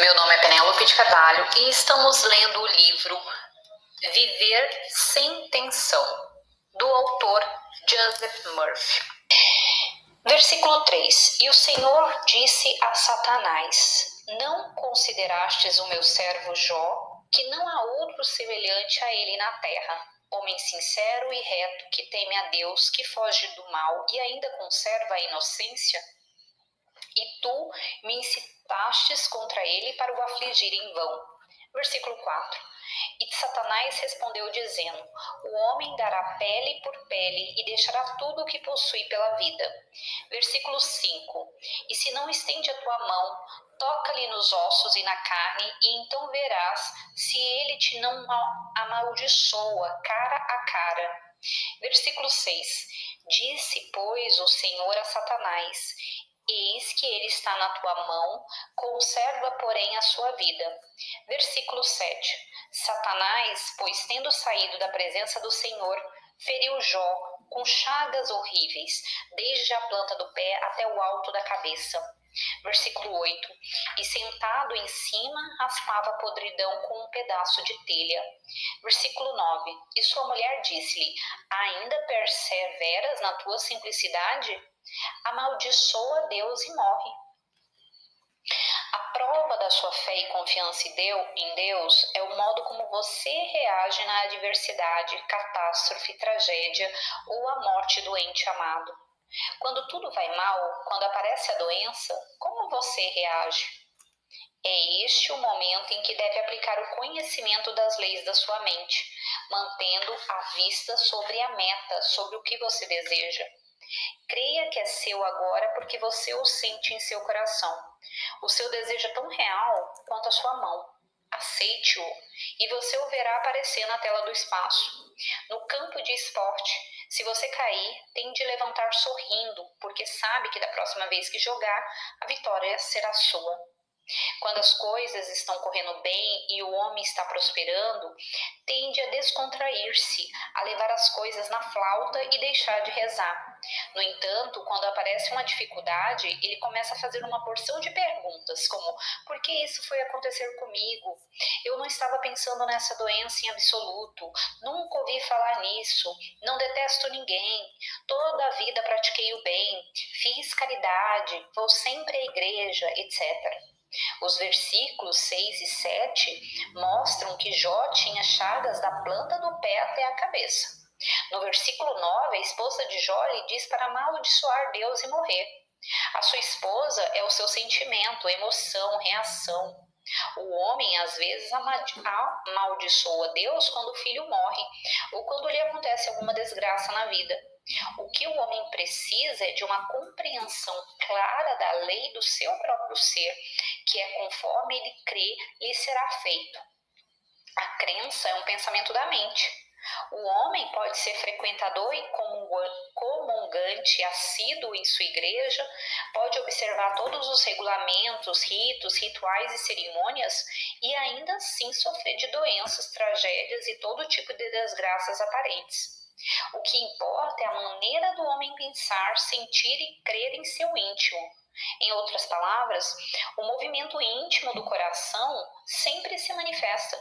Meu nome é Penélope de Carvalho e estamos lendo o livro Viver Sem Tensão, do autor Joseph Murphy. Versículo 3. E o Senhor disse a Satanás: Não considerastes o meu servo Jó, que não há outro semelhante a ele na terra, homem sincero e reto, que teme a Deus, que foge do mal e ainda conserva a inocência? E tu me incitastes contra ele para o afligir em vão. Versículo 4. E Satanás respondeu dizendo: O homem dará pele por pele e deixará tudo o que possui pela vida. Versículo 5. E se não estende a tua mão, toca-lhe nos ossos e na carne, e então verás se ele te não amaldiçoa cara a cara. Versículo 6. Disse, pois, o Senhor a Satanás: Eis que ele está na tua mão, conserva, porém, a sua vida. Versículo 7. Satanás, pois tendo saído da presença do Senhor, feriu Jó com chagas horríveis, desde a planta do pé até o alto da cabeça. Versículo 8. E sentado em cima, raspava a podridão com um pedaço de telha. Versículo 9. E sua mulher disse-lhe: Ainda perseveras na tua simplicidade? Amaldiçoa Deus e morre. A prova da sua fé e confiança em Deus é o modo como você reage na adversidade, catástrofe, tragédia ou a morte do ente amado. Quando tudo vai mal, quando aparece a doença, como você reage? É este o momento em que deve aplicar o conhecimento das leis da sua mente, mantendo a vista sobre a meta, sobre o que você deseja. Creia que é seu agora porque você o sente em seu coração. O seu desejo é tão real quanto a sua mão. Aceite-o e você o verá aparecer na tela do espaço. No campo de esporte, se você cair, tem de levantar sorrindo, porque sabe que da próxima vez que jogar, a vitória será sua. Quando as coisas estão correndo bem e o homem está prosperando, tende a descontrair-se, a levar as coisas na flauta e deixar de rezar. No entanto, quando aparece uma dificuldade, ele começa a fazer uma porção de perguntas, como: por que isso foi acontecer comigo? Eu não estava pensando nessa doença em absoluto, nunca ouvi falar nisso, não detesto ninguém, toda a vida pratiquei o bem, fiz caridade, vou sempre à igreja, etc. Os versículos 6 e 7 mostram que Jó tinha chagas da planta do pé até a cabeça. No versículo 9, a esposa de Jó lhe diz para amaldiçoar Deus e morrer. A sua esposa é o seu sentimento, emoção, reação. O homem, às vezes, amaldiçoa Deus quando o filho morre ou quando lhe acontece alguma desgraça na vida. O que o homem precisa é de uma compreensão clara da lei do seu próprio ser, que é conforme ele crê, lhe será feito. A crença é um pensamento da mente. O homem pode ser frequentador e comungante, assíduo em sua igreja, pode observar todos os regulamentos, ritos, rituais e cerimônias e ainda assim sofrer de doenças, tragédias e todo tipo de desgraças aparentes. O que importa é a maneira do homem pensar, sentir e crer em seu íntimo. Em outras palavras, o movimento íntimo do coração sempre se manifesta.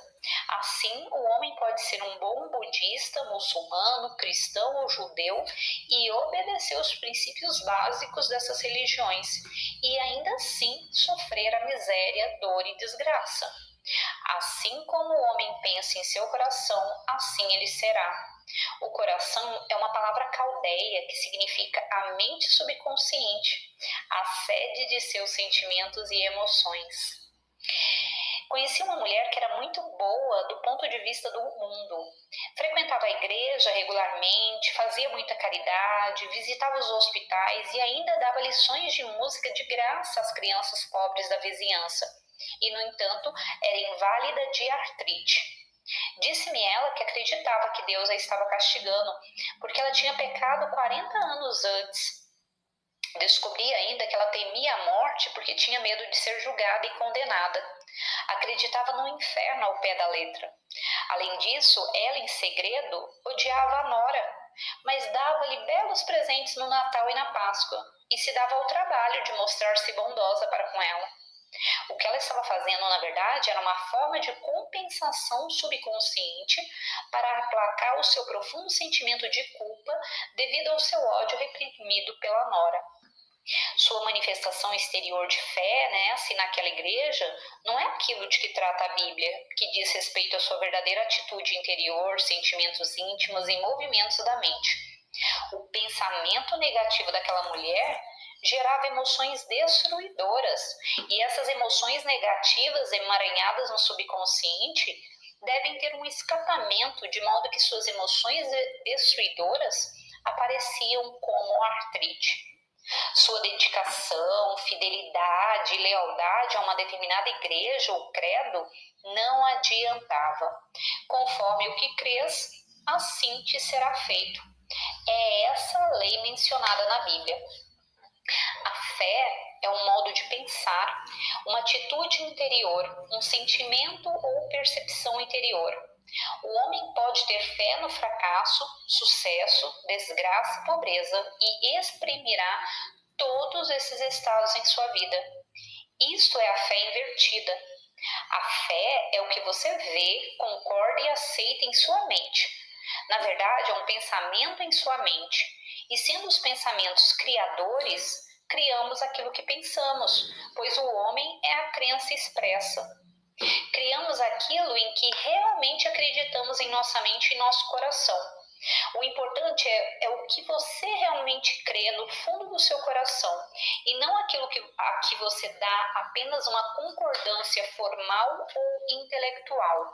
Assim, o homem pode ser um bom budista, muçulmano, cristão ou judeu e obedecer os princípios básicos dessas religiões e ainda assim sofrer a miséria, dor e desgraça. Assim como o homem pensa em seu coração, assim ele será. O coração é uma palavra caldeia que significa a mente subconsciente, a sede de seus sentimentos e emoções. Conheci uma mulher que era muito boa do ponto de vista do mundo. Frequentava a igreja regularmente, fazia muita caridade, visitava os hospitais e ainda dava lições de música de graça às crianças pobres da vizinhança. E, no entanto, era inválida de artrite. Disse-me ela que acreditava que Deus a estava castigando, porque ela tinha pecado 40 anos antes. Descobri ainda que ela temia a morte porque tinha medo de ser julgada e condenada. Acreditava no inferno ao pé da letra. Além disso, ela, em segredo, odiava a nora, mas dava-lhe belos presentes no Natal e na Páscoa, e se dava ao trabalho de mostrar-se bondosa para com ela. O que ela estava fazendo, na verdade, era uma forma de compensação subconsciente para aplacar o seu profundo sentimento de culpa devido ao seu ódio reprimido pela nora. Sua manifestação exterior de fé, assim, naquela igreja, não é aquilo de que trata a Bíblia, que diz respeito à sua verdadeira atitude interior, sentimentos íntimos e movimentos da mente. O pensamento negativo daquela mulher gerava emoções destruidoras, e essas emoções negativas emaranhadas no subconsciente devem ter um escapamento, de modo que suas emoções destruidoras apareciam como artrite. Sua dedicação, fidelidade e lealdade a uma determinada igreja ou credo não adiantava. Conforme o que crês, assim te será feito. É essa a lei mencionada na Bíblia. A fé é um modo de pensar, uma atitude interior, um sentimento ou percepção interior. O homem pode ter fé no fracasso, sucesso, desgraça e pobreza e exprimirá todos esses estados em sua vida. Isto é a fé invertida. A fé é o que você vê, concorda e aceita em sua mente. Na verdade, é um pensamento em sua mente. E sendo os pensamentos criadores, criamos aquilo que pensamos, pois o homem é a crença expressa. Criamos aquilo em que realmente acreditamos em nossa mente e nosso coração. O importante é o que você realmente crê no fundo do seu coração e não aquilo a que você dá apenas uma concordância formal ou intelectual.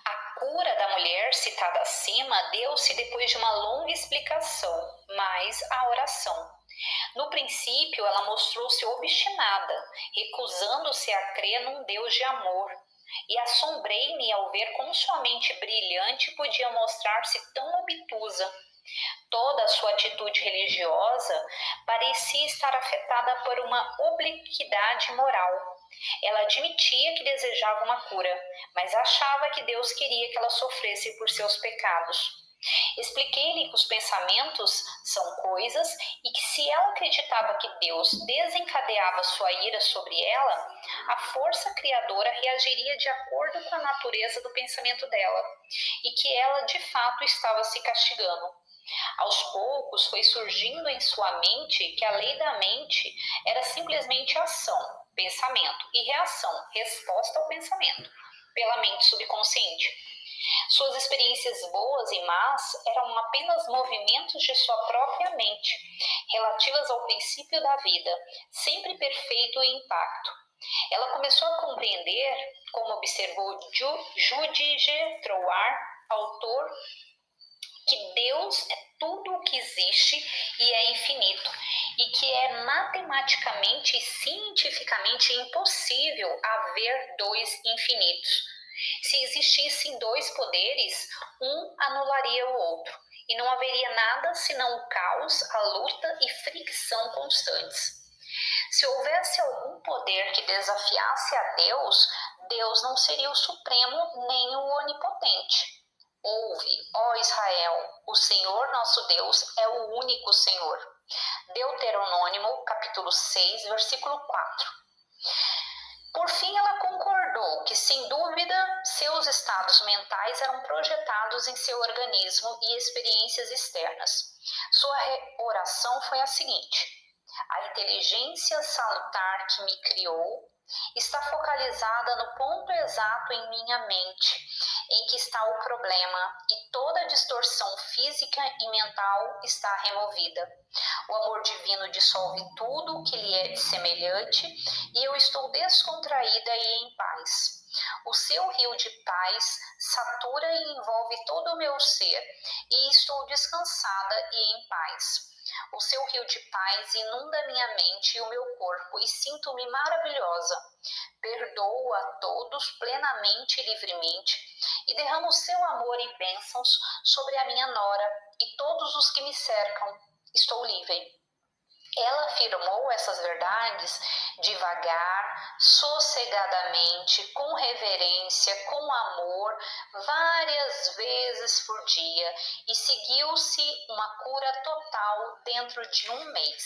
A cura da mulher citada acima deu-se depois de uma longa explicação, mais a oração. No princípio, ela mostrou-se obstinada, recusando-se a crer num Deus de amor. E assombrei-me ao ver como sua mente brilhante podia mostrar-se tão obtusa. Toda a sua atitude religiosa parecia estar afetada por uma obliquidade moral. Ela admitia que desejava uma cura, mas achava que Deus queria que ela sofresse por seus pecados. Expliquei-lhe que os pensamentos são coisas e que se ela acreditava que Deus desencadeava sua ira sobre ela, a força criadora reagiria de acordo com a natureza do pensamento dela e que ela de fato estava se castigando. Aos poucos foi surgindo em sua mente que a lei da mente era simplesmente ação, pensamento, e reação, resposta ao pensamento, pela mente subconsciente. Suas experiências boas e más eram apenas movimentos de sua própria mente, relativas ao princípio da vida, sempre perfeito e intacto. Ela começou a compreender, como observou Judy G. Trouar, autor, que Deus é tudo o que existe e é infinito, e que é matematicamente e cientificamente impossível haver dois infinitos. Se existissem dois poderes, um anularia o outro, e não haveria nada senão o caos, a luta e fricção constantes. Se houvesse algum poder que desafiasse a Deus, Deus não seria o Supremo nem o Onipotente. Ouve, ó Israel, o Senhor nosso Deus é o único Senhor. Deuteronômio, capítulo 6, versículo 4. Por fim, ela concordou que, sem dúvida, seus estados mentais eram projetados em seu organismo e experiências externas. Sua oração foi a seguinte: a inteligência salutar que me criou está focalizada no ponto exato em minha mente, em que está o problema, e toda distorção física e mental está removida. O amor divino dissolve tudo o que lhe é semelhante, e eu estou descontraída e em paz. O seu rio de paz satura e envolve todo o meu ser, e estou descansada e em paz. O seu rio de paz inunda minha mente e o meu corpo, e sinto-me maravilhosa. Perdoo a todos plenamente e livremente, e derramo o seu amor e bênçãos sobre a minha nora e todos os que me cercam. Estou livre. Ela afirmou essas verdades devagar, sossegadamente, com reverência, com amor, várias vezes por dia, e seguiu-se uma cura total dentro de um mês.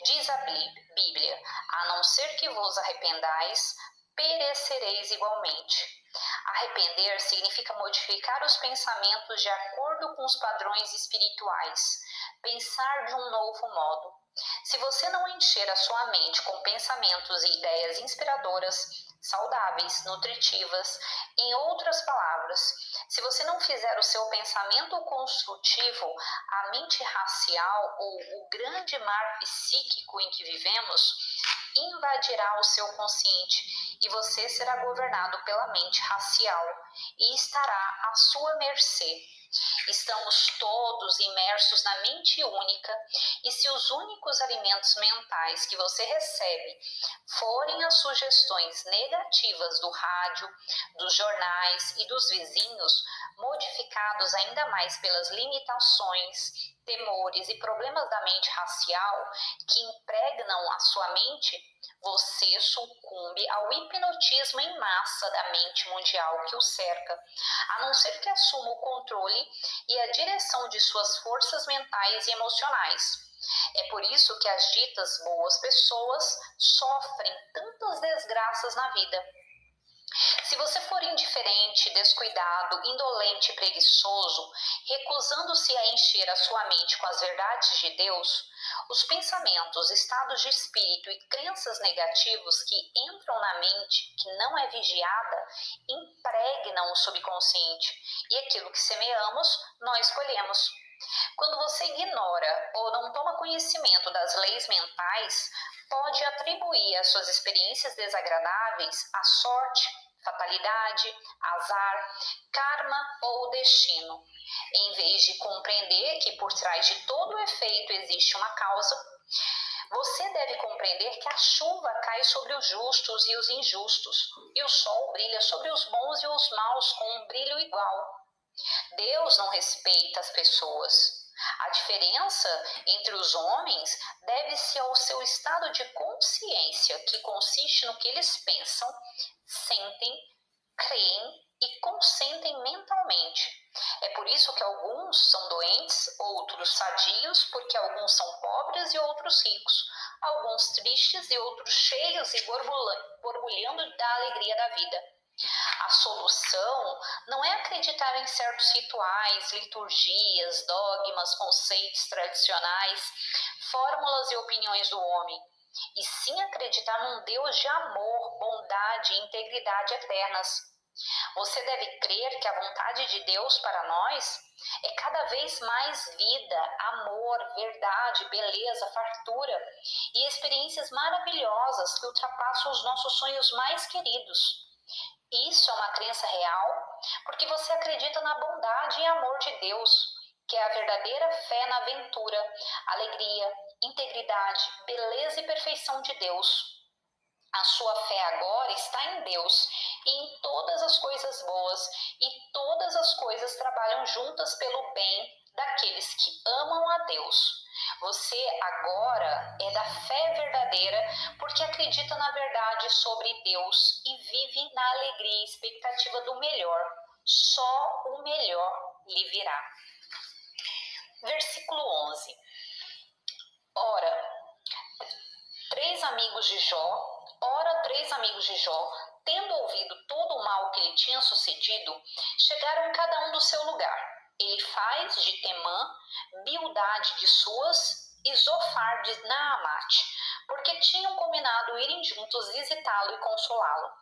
Diz a Bíblia: a não ser que vos arrependais, perecereis igualmente. Arrepender significa modificar os pensamentos de acordo com os padrões espirituais, pensar de um novo modo. Se você não encher a sua mente com pensamentos e ideias inspiradoras, saudáveis, nutritivas, em outras palavras, se você não fizer o seu pensamento construtivo, a mente racial ou o grande mar psíquico em que vivemos invadirá o seu consciente e você será governado pela mente racial e estará à sua mercê. Estamos todos imersos na mente única e se os únicos alimentos mentais que você recebe forem as sugestões negativas do rádio, dos jornais e dos vizinhos, modificados ainda mais pelas limitações, temores e problemas da mente racial que impregnam a sua mente, você sucumbe ao hipnotismo em massa da mente mundial que o cerca, a não ser que assuma o controle e a direção de suas forças mentais e emocionais. É por isso que as ditas boas pessoas sofrem tantas desgraças na vida. Se você for indiferente, descuidado, indolente e preguiçoso, recusando-se a encher a sua mente com as verdades de Deus, os pensamentos, estados de espírito e crenças negativos que entram na mente, que não é vigiada, impregnam o subconsciente, e aquilo que semeamos, nós colhemos. Quando você ignora ou não toma conhecimento das leis mentais, pode atribuir as suas experiências desagradáveis à sorte, fatalidade, azar, karma ou destino. Em vez de compreender que por trás de todo o efeito existe uma causa, você deve compreender que a chuva cai sobre os justos e os injustos, e o sol brilha sobre os bons e os maus com um brilho igual. Deus não respeita as pessoas. A diferença entre os homens deve-se ao seu estado de consciência, que consiste no que eles pensam, sentem, creem e consentem mentalmente. É por isso que alguns são doentes, outros sadios, porque alguns são pobres e outros ricos, alguns tristes e outros cheios e borbulhando da alegria da vida. A solução não é acreditar em certos rituais, liturgias, dogmas, conceitos tradicionais, fórmulas e opiniões do homem, e sim acreditar num Deus de amor, bondade e integridade eternas. Você deve crer que a vontade de Deus para nós é cada vez mais vida, amor, verdade, beleza, fartura e experiências maravilhosas que ultrapassam os nossos sonhos mais queridos. Isso é uma crença real porque você acredita na bondade e amor de Deus, que é a verdadeira fé na aventura, alegria, integridade, beleza e perfeição de Deus. A sua fé agora está em Deus e em todas as coisas boas, e todas as coisas trabalham juntas pelo bem daqueles que amam a Deus. Você agora é da fé verdadeira porque acredita na verdade sobre Deus e vive na alegria e expectativa do melhor. Só o melhor lhe virá. Versículo 11. Ora, três amigos de Jó, tendo ouvido todo o mal que lhe tinha sucedido, chegaram cada um do seu lugar. Elifaz de Temã, Bildade de Suas e Zofar de Naamate, porque tinham combinado irem juntos visitá-lo e consolá-lo.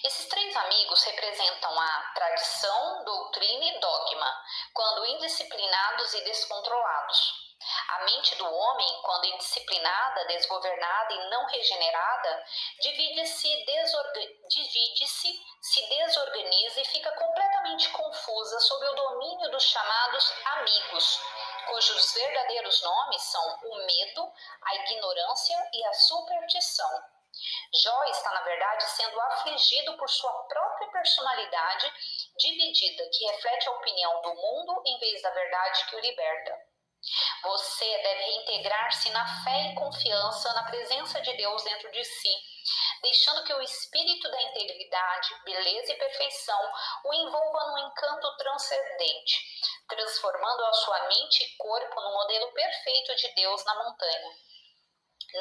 Esses três amigos representam a tradição, doutrina e dogma, quando indisciplinados e descontrolados. A mente do homem, quando indisciplinada, desgovernada e não regenerada, divide-se, se desorganiza e fica completamente confusa sob o domínio dos chamados amigos, cujos verdadeiros nomes são o medo, a ignorância e a superstição. Jó está, na verdade, sendo afligido por sua própria personalidade dividida, que reflete a opinião do mundo em vez da verdade que o liberta. Você deve reintegrar-se na fé e confiança na presença de Deus dentro de si, deixando que o espírito da integridade, beleza e perfeição o envolva num encanto transcendente, transformando a sua mente e corpo no modelo perfeito de Deus na montanha.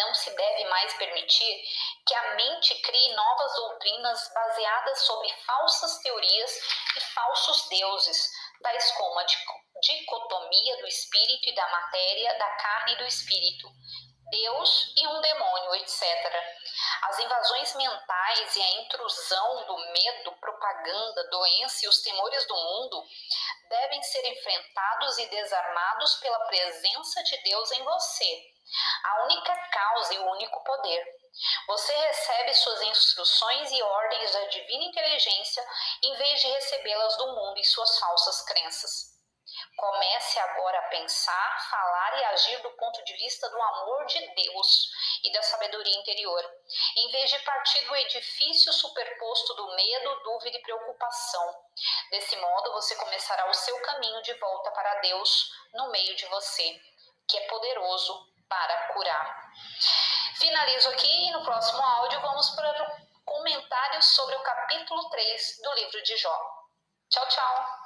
Não se deve mais permitir que a mente crie novas doutrinas baseadas sobre falsas teorias e falsos deuses, tais como a dicotomia do espírito e da matéria, da carne e do espírito, Deus e um demônio, etc. As invasões mentais e a intrusão do medo, propaganda, doença e os temores do mundo devem ser enfrentados e desarmados pela presença de Deus em você, a única causa e o único poder. Você recebe suas instruções e ordens da divina inteligência em vez de recebê-las do mundo e suas falsas crenças. Comece agora a pensar, falar e agir do ponto de vista do amor de Deus e da sabedoria interior, em vez de partir do edifício superposto do medo, dúvida e preocupação. Desse modo, você começará o seu caminho de volta para Deus no meio de você, que é poderoso para curar. Finalizo aqui e no próximo áudio vamos para comentários sobre o capítulo 3 do livro de Jó. Tchau, tchau!